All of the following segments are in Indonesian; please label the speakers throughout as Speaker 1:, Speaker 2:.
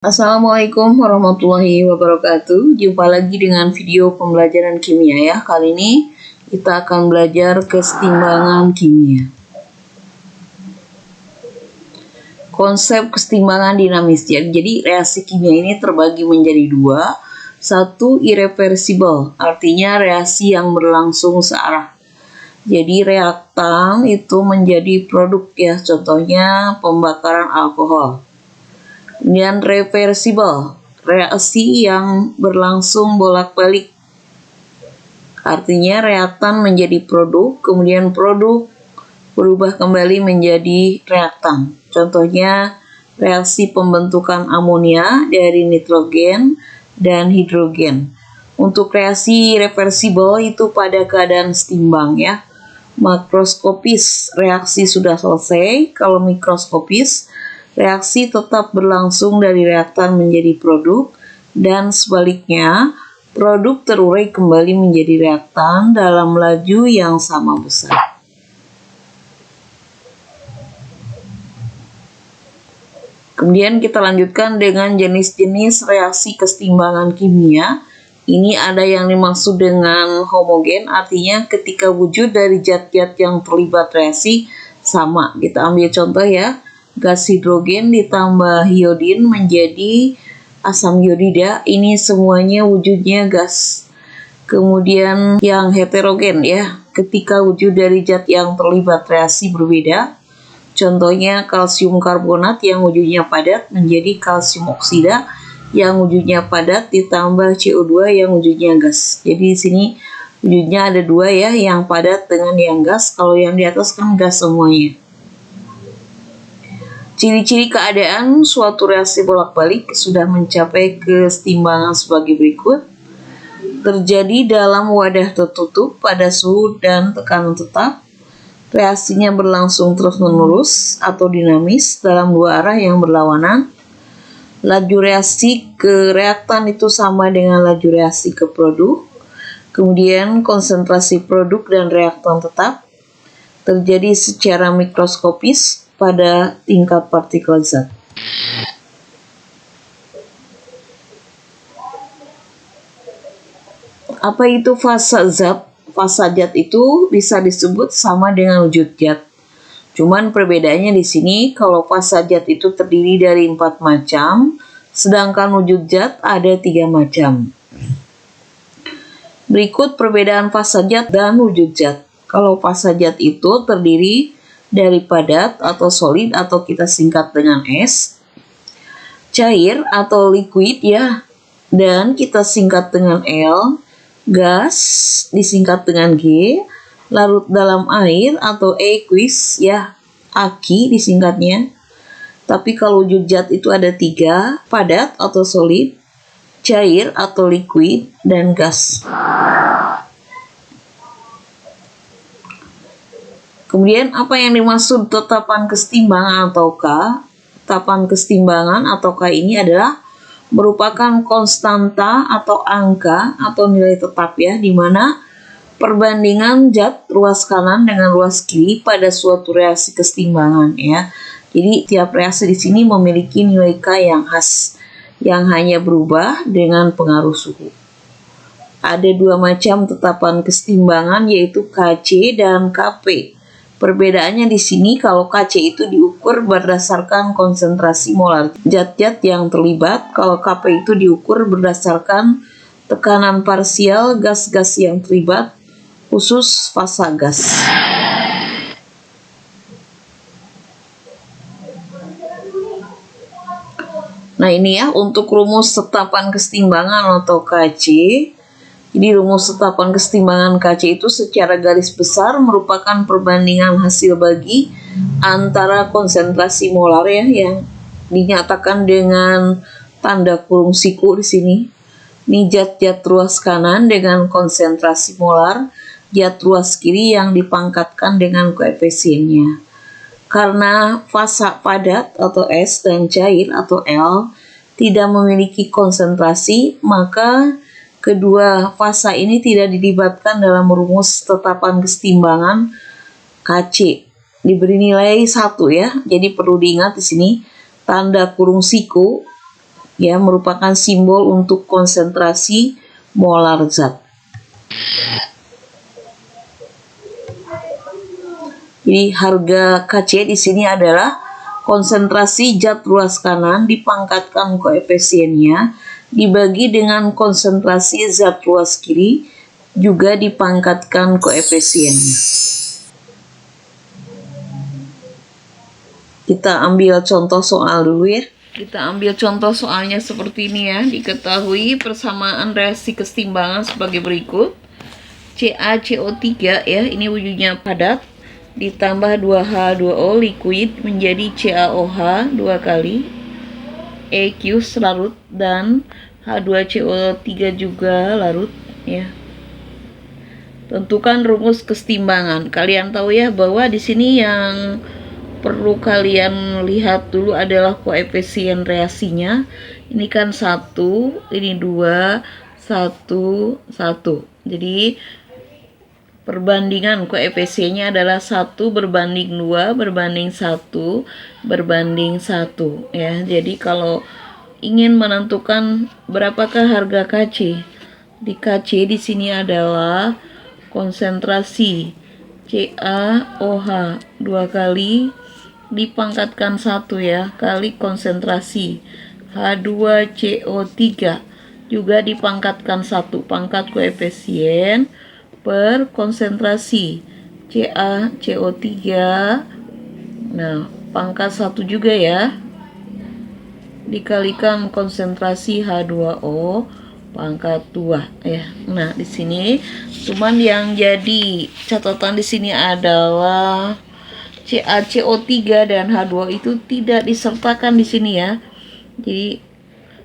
Speaker 1: Assalamualaikum warahmatullahi wabarakatuh. Jumpa lagi dengan video pembelajaran kimia ya. Kali ini kita akan belajar kesetimbangan kimia. Konsep kesetimbangan dinamis. Jadi reaksi kimia ini terbagi menjadi dua. Satu, irreversible, artinya reaksi yang berlangsung searah. Jadi reaktan itu menjadi produk ya, contohnya pembakaran alkohol. Kemudian reversible, reaksi yang berlangsung bolak-balik. Artinya reaktan menjadi produk, kemudian produk berubah kembali menjadi reaktan. Contohnya reaksi pembentukan amonia dari nitrogen dan hidrogen. Untuk reaksi reversible itu pada keadaan setimbang ya. Makroskopis, reaksi sudah selesai. Kalau mikroskopis, reaksi tetap berlangsung dari reaktan menjadi produk, dan sebaliknya, produk terurai kembali menjadi reaktan dalam laju yang sama besar. Kemudian kita lanjutkan dengan jenis-jenis reaksi kesetimbangan kimia. Ini ada yang dimaksud dengan homogen, artinya ketika wujud dari zat-zat yang terlibat reaksi sama. Kita ambil contoh ya. Gas hidrogen ditambah iodin menjadi asam iodida, ini semuanya wujudnya gas. Kemudian yang heterogen ya, ketika wujud dari zat yang terlibat reaksi berbeda, contohnya kalsium karbonat yang wujudnya padat menjadi kalsium oksida yang wujudnya padat ditambah CO2 yang wujudnya gas. Jadi di sini wujudnya ada dua ya, yang padat dengan yang gas. Kalau yang di atas kan gas semuanya. Ciri-ciri keadaan suatu reaksi bolak-balik sudah mencapai kesetimbangan sebagai berikut. Terjadi dalam wadah tertutup pada suhu dan tekanan tetap. Reaksinya berlangsung terus-menerus atau dinamis dalam dua arah yang berlawanan. Laju reaksi ke reaktan itu sama dengan laju reaksi ke produk. Kemudian konsentrasi produk dan reaktan tetap. Terjadi secara mikroskopis pada tingkat partikel zat. Apa itu fasa zat? Fasa zat itu bisa disebut sama dengan wujud zat. Cuman perbedaannya di sini, kalau fasa zat itu terdiri dari 4 macam, sedangkan wujud zat ada 3 macam. Berikut perbedaan fasa zat dan wujud zat. Kalau fasa zat itu terdiri dari padat atau solid atau kita singkat dengan S, cair atau liquid ya, dan kita singkat dengan L, gas disingkat dengan G, larut dalam air atau aqueous ya, AQI disingkatnya. Tapi kalau wujud zat itu ada 3, padat atau solid, cair atau liquid, dan gas. Kemudian apa yang dimaksud tetapan kesetimbangan atau K? Tetapan kesetimbangan atau K ini adalah merupakan konstanta atau angka atau nilai tetap ya, di mana perbandingan zat ruas kanan dengan ruas kiri pada suatu reaksi kesetimbangan ya. Jadi tiap reaksi di sini memiliki nilai K yang khas yang hanya berubah dengan pengaruh suhu. Ada 2 macam tetapan kesetimbangan yaitu KC dan KP. Perbedaannya di sini, kalau KC itu diukur berdasarkan konsentrasi molar zat-zat yang terlibat, kalau KP itu diukur berdasarkan tekanan parsial gas-gas yang terlibat, khusus fasa gas. Nah ini ya untuk rumus tetapan kesetimbangan atau KC. Jadi rumus tetapan kesetimbangan KC itu secara garis besar merupakan perbandingan hasil bagi antara konsentrasi molar ya, yang dinyatakan dengan tanda kurung siku di sini. Ini zat-zat ruas kanan dengan konsentrasi molar, zat ruas kiri yang dipangkatkan dengan koefisiennya. Karena fasa padat atau S dan cair atau L tidak memiliki konsentrasi, maka kedua fasa ini tidak dilibatkan dalam rumus tetapan kesetimbangan KC. Diberi nilai 1 ya. Jadi perlu diingat di sini tanda kurung siku ya, merupakan simbol untuk konsentrasi molar zat. Jadi harga Kc di sini adalah konsentrasi zat ruas kanan dipangkatkan koefisiennya dibagi dengan konsentrasi zat ruas kiri juga dipangkatkan koefisiennya. Kita ambil contoh soal dulu ya. Kita ambil contoh soalnya seperti ini ya. Diketahui persamaan reaksi kesetimbangan sebagai berikut. CaCO3 ya, ini wujudnya padat, ditambah 2H2O liquid menjadi CaOH 2 kali, EQ larut, dan H2CO3 juga larut ya. Tentukan rumus kesetimbangan. Kalian tahu ya bahwa di sini yang perlu kalian lihat dulu adalah koefisien reaksinya. Ini kan 1, ini 2, 1, 1. Jadi perbandingan koefisiennya adalah 1 berbanding 2 berbanding 1 berbanding 1 ya. Jadi kalau ingin menentukan berapakah harga Kc, di Kc di sini adalah konsentrasi CaOH 2 kali dipangkatkan 1 ya, kali konsentrasi H2CO3 juga dipangkatkan 1, pangkat koefisien per konsentrasi CaCO3, nah pangkat 1 juga ya, dikalikan konsentrasi H2O pangkat 2 ya. Nah di sini cuman yang jadi catatan di sini adalah CaCO3 dan H2 itu tidak disertakan di sini ya. Jadi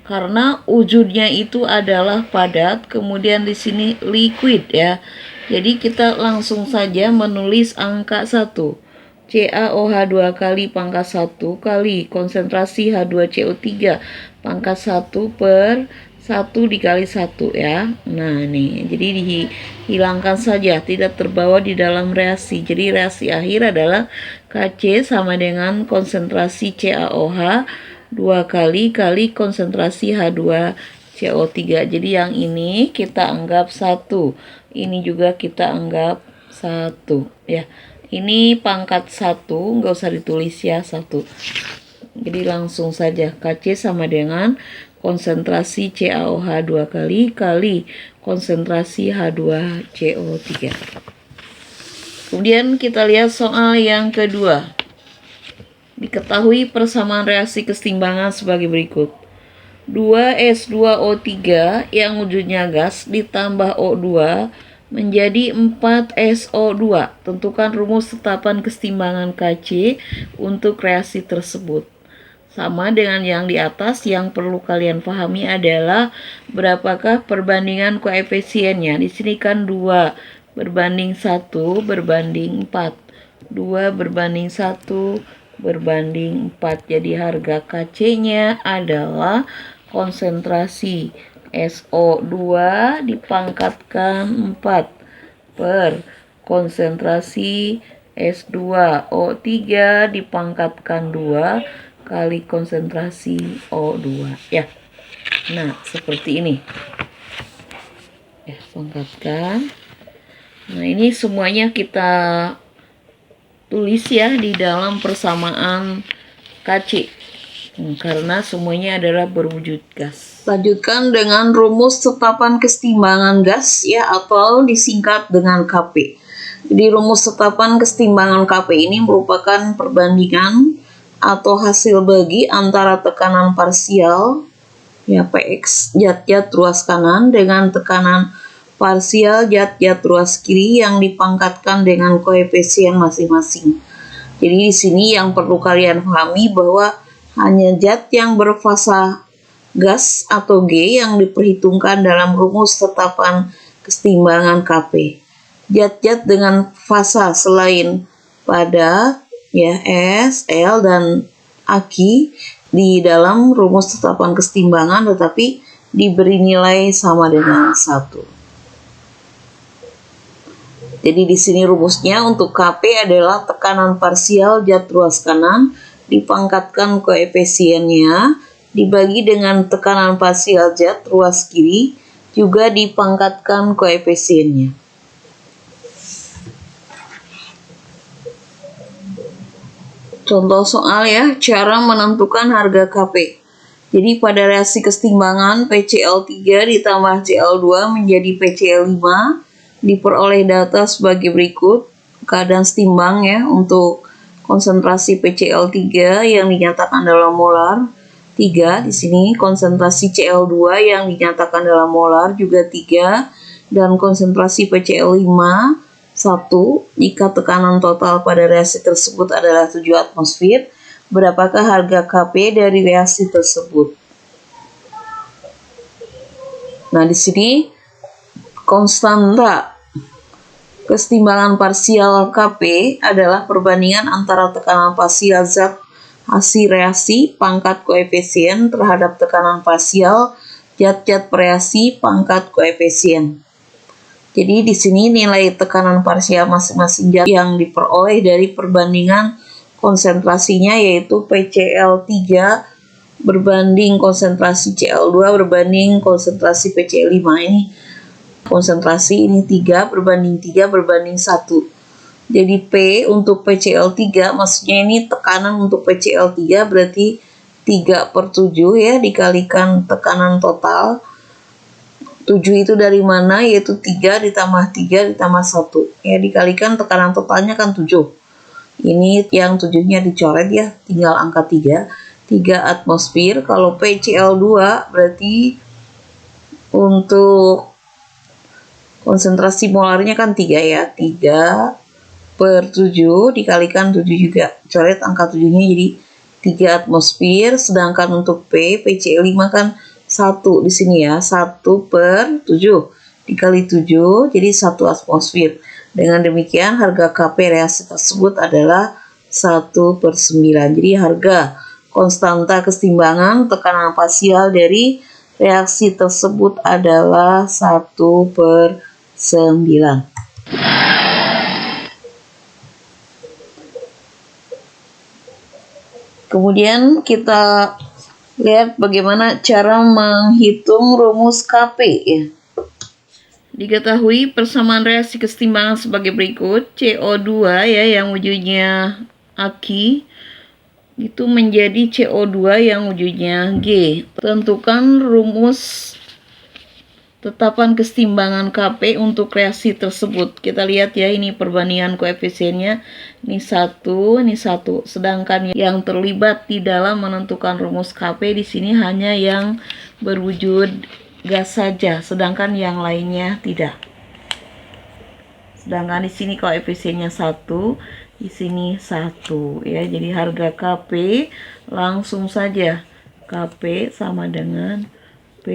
Speaker 1: karena wujudnya itu adalah padat, kemudian di sini liquid ya. Jadi kita langsung saja menulis angka 1. CaOH 2 kali pangkat 1 kali konsentrasi H2CO3 pangkat 1 per 1 dikali 1 ya. Nah ini jadi dihilangkan saja, tidak terbawa di dalam reaksi. Jadi reaksi akhir adalah Kc sama dengan konsentrasi CaOH 2 kali konsentrasi H2CO3. Jadi yang ini kita anggap 1, ini juga kita anggap 1 ya. Ini pangkat 1, nggak usah ditulis ya 1. Jadi langsung saja Kc sama dengan konsentrasi CaOH 2 kali konsentrasi H2CO3. Kemudian kita lihat soal yang kedua. Diketahui persamaan reaksi kesetimbangan sebagai berikut. 2S2O3 yang wujudnya gas ditambah O2 menjadi 4SO2. Tentukan rumus tetapan kesetimbangan Kc untuk reaksi tersebut. Sama dengan yang di atas, yang perlu kalian pahami adalah berapakah perbandingan koefisiennya. Di sini kan 2 berbanding 1 berbanding 4. 2 berbanding 1 berbanding 4. Jadi harga Kc-nya adalah konsentrasi SO2 dipangkatkan 4 per konsentrasi S2O3 dipangkatkan 2 kali konsentrasi O2 ya. Nah seperti ini ya, pangkatkan. Nah ini semuanya kita tulis ya di dalam persamaan Kc, karena semuanya adalah berwujud gas. Lanjutkan dengan rumus tetapan kesetimbangan gas ya, atau disingkat dengan Kp. Jadi rumus tetapan kesetimbangan Kp ini merupakan perbandingan atau hasil bagi antara tekanan parsial ya Px zat-zat ruas kanan dengan tekanan parsial zat-zat ruas kiri yang dipangkatkan dengan koefisien masing-masing. Jadi di sini yang perlu kalian pahami bahwa hanya zat yang berfasa gas atau G yang diperhitungkan dalam rumus tetapan kesetimbangan Kp. Zat-zat dengan fasa selain pada ya S, L, dan Aki di dalam rumus tetapan kesetimbangan tetapi diberi nilai sama dengan 1. Jadi di sini rumusnya untuk Kp adalah tekanan parsial zat ruas kanan dipangkatkan koefisiennya dibagi dengan tekanan parsial zat ruas kiri, juga dipangkatkan koefisiennya. Contoh soal ya, cara menentukan harga Kp. Jadi pada reaksi kesetimbangan PCl3 ditambah Cl2 menjadi PCl5, diperoleh data sebagai berikut. Keadaan setimbang ya untuk konsentrasi PCl3 yang dinyatakan dalam molar 3, di sini konsentrasi Cl2 yang dinyatakan dalam molar juga 3, dan konsentrasi PCl5 1. Jika tekanan total pada reaksi tersebut adalah 7 atmosfer, berapakah harga Kp dari reaksi tersebut? Nah, di sini konstanta kesetimbangan parsial Kp adalah perbandingan antara tekanan parsial zat hasil reaksi pangkat koefisien terhadap tekanan parsial zat-zat bereaksi pangkat koefisien. Jadi di sini nilai tekanan parsial masing-masing zat yang diperoleh dari perbandingan konsentrasinya yaitu PCl3 berbanding konsentrasi Cl2 berbanding konsentrasi PCl5. Ini konsentrasi ini 3 berbanding 1. Jadi P untuk PCl3 maksudnya ini tekanan untuk PCl3 berarti 3/7 ya, dikalikan tekanan total. 7 itu dari mana? Yaitu 3 ditambah 1 ya, dikalikan tekanan totalnya kan 7. Ini yang 7-nya dicoret ya, tinggal angka 3 atmosfer. Kalau PCl2 berarti untuk konsentrasi molarnya kan 3 ya, 3/7 dikalikan 7 juga, coret angka 7-nya jadi 3 atmosfer. Sedangkan untuk PCl5 kan 1 di sini ya, 1/7 dikali 7 jadi 1 atmosfer. Dengan demikian harga Kp reaksi tersebut adalah 1/9. Jadi harga konstanta kesetimbangan tekanan parsial dari reaksi tersebut adalah 1/9. Kemudian kita lihat bagaimana cara menghitung rumus Kp ya. Diketahui persamaan reaksi kesetimbangan sebagai berikut. CO2 ya yang wujudnya Aki itu menjadi CO2 yang wujudnya G. Tentukan rumus tetapan kesetimbangan Kp untuk reaksi tersebut. Kita lihat ya, ini perbandingan koefisiennya. Ini 1, ini 1. Sedangkan yang terlibat di dalam menentukan rumus Kp di sini hanya yang berwujud gas saja, sedangkan yang lainnya tidak. Sedangkan di sini koefisiennya 1, di sini 1 ya. Jadi harga Kp langsung saja Kp sama dengan P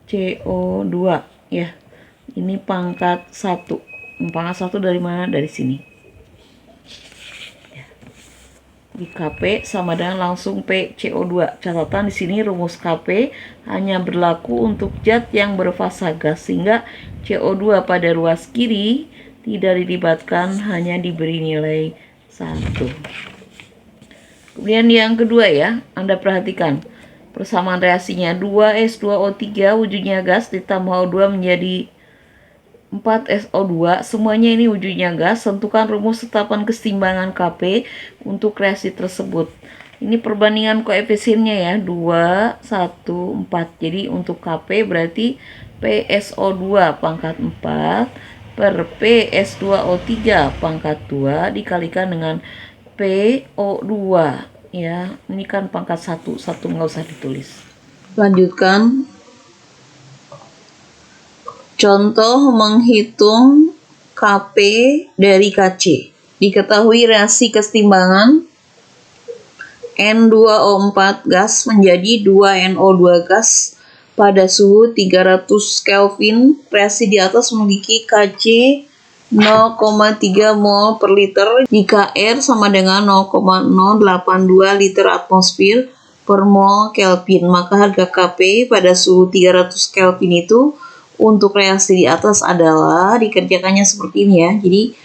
Speaker 1: CO2 ya. Ini pangkat 1. Pangkat 1 dari mana? Dari sini. Ya. Di Kp sama dengan langsung P CO2. Catatan di sini rumus Kp hanya berlaku untuk zat yang berfasa gas, sehingga CO2 pada ruas kiri tidak dilibatkan, hanya diberi nilai 1. Kemudian yang kedua ya, Anda perhatikan persamaan reaksinya 2S2O3 wujudnya gas ditambah O2 menjadi 4SO2, semuanya ini wujudnya gas. Tentukan rumus tetapan kesetimbangan Kp untuk reaksi tersebut. Ini perbandingan koefisiennya ya, 2, 1, 4. Jadi untuk Kp berarti PSO2 pangkat 4 per PS2O3 pangkat 2 dikalikan dengan PO2 ya. Ini kan pangkat 1 nggak usah ditulis. Lanjutkan. Contoh menghitung Kp dari Kc. Diketahui reaksi kesetimbangan N2O4 gas menjadi 2NO2 gas pada suhu 300 Kelvin. Reaksi di atas memiliki Kc 0,3 mol per liter jika R sama dengan 0,082 liter atmosfer per mol Kelvin. Maka harga Kp pada suhu 300 Kelvin itu untuk reaksi di atas adalah, dikerjakannya seperti ini ya. Jadi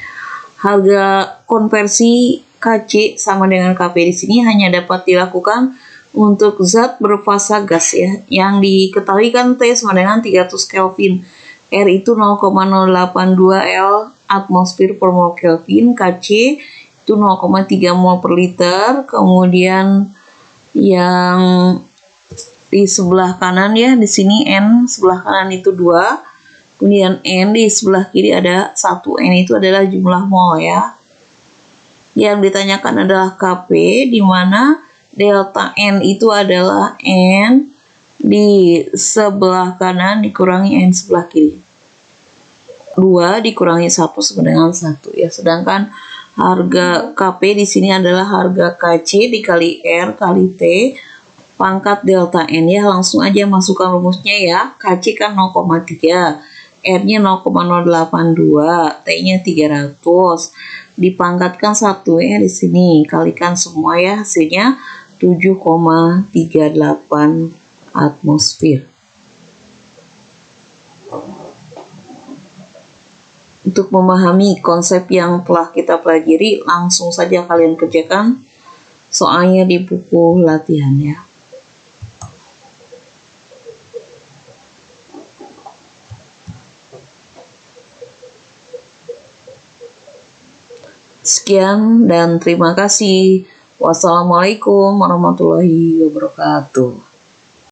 Speaker 1: harga konversi Kc sama dengan Kp di sini hanya dapat dilakukan untuk zat berfasa gas ya, yang diketahui kan T sama dengan 300 Kelvin, R itu 0,082 L atmosfer per mol Kelvin, Kc itu 0,3 mol per liter. Kemudian yang di sebelah kanan ya, di sini N sebelah kanan itu 2, kemudian N di sebelah kiri ada 1. N itu adalah jumlah mol ya. Yang ditanyakan adalah Kp, di mana delta N itu adalah N di sebelah kanan dikurangi N sebelah kiri. 2 dikurangi 1 sama dengan 1 ya. Sedangkan harga Kp di sini adalah harga Kc dikali R kali T pangkat delta N ya. Langsung aja masukkan rumusnya ya. Kc kan 0,3, R-nya 0,082, T-nya 300. Dipangkatkan 1 ya di sini. Kalikan semua ya, hasilnya 7,38 atmosfer. Untuk memahami konsep yang telah kita pelajari, langsung saja kalian kerjakan soalnya di buku latihan ya. Sekian dan terima kasih. Wassalamualaikum warahmatullahi wabarakatuh.